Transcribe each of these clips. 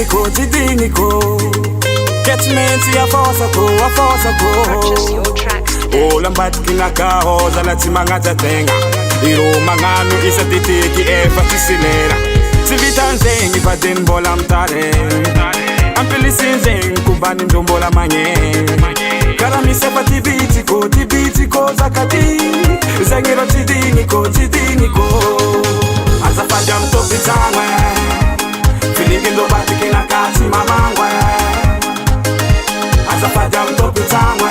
tidiniko Catch me into a force Purchase your tracks today. Ola mbatkina kahoza lati mangata tenga Iro manganu isa titiki efa tisilera Tivitanzengi paten bola mtare Ampili sinzengi kubani ndombola manye Karami sepa tibitiko zakati Zangiro tidiniko Azafadya mtopi tangwe Feeling ndo batikina kati mamangwe Azafadya mtopi tangwe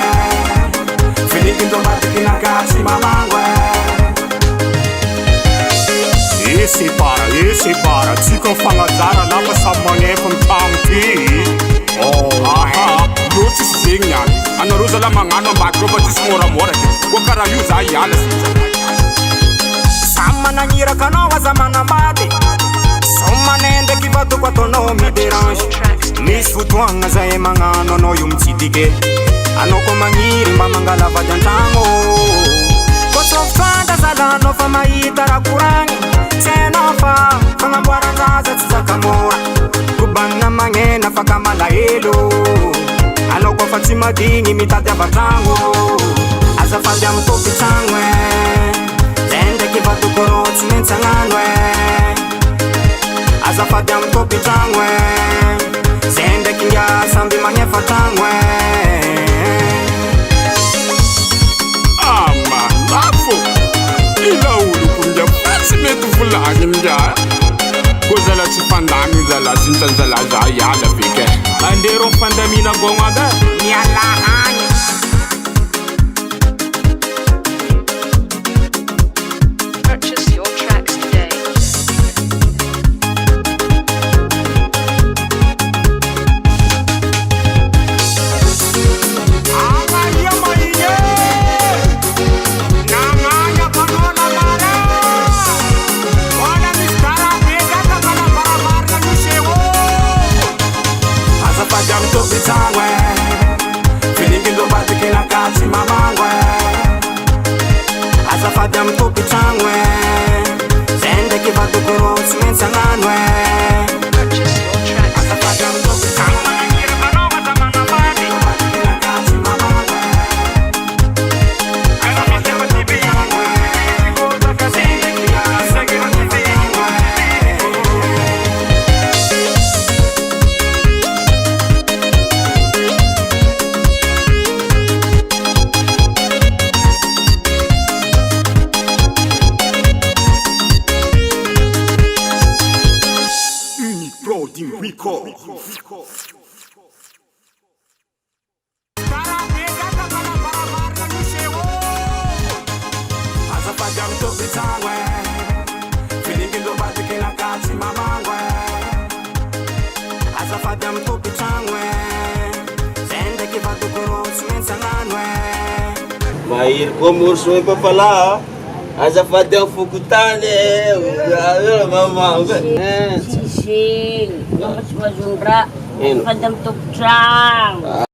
Feeling ndo batikina kati mamangwe Isi para Tiko fanga zara lapa samane from Tangti Aha Lutis zingan Ano ruza la mangano makroba tismora mora Wakara yuza ayala Samana nyira kanowa zamana mbade Somanende kivatu kwa tono mi derange Misfutuanga za emangano no yumtidike Anoko manyiri mbamangala vajantango Kosofanda salano fama itara kurangi Senofa fama mbwara zaza tizakamora Kubana mangena faka malaelo Anoko fatima dingi mitatya batango Azafalya mtopi tangwe Zende kivatu korotsi mentsanganwe Azafadya mtopi tangwe Zende kinga sambi manyefa tangwe Lafu Ila ulu kunja Pasi metu fulani nja Kozala chifandami zala Sintanzala za yala fike Andero fandamina gonga da Nyala hanya Purchase your tracks today. Azafadya mtopi tangwe Feeling ndo batikina kati mamangwe Azafadya mtopi tangwe Zende kivatu korotsi mentsanganwe Purchase your tracks today. Azafadya mtopi tangwe Batikina kati mamangwe Azafadya mtopi tangwe Zende kivatu korotsi mentsanganwe Pro di Rico Azafadya mtopi tangwe Feeling ndo batikina kati mamangwe Azafadya mtopi tangwe Zende kivatu korotsi mentsanganwe Mahir komurso pa pala. Azafadya ang fukutane. Mama. Sising, mas mazumra, padam tuktrang.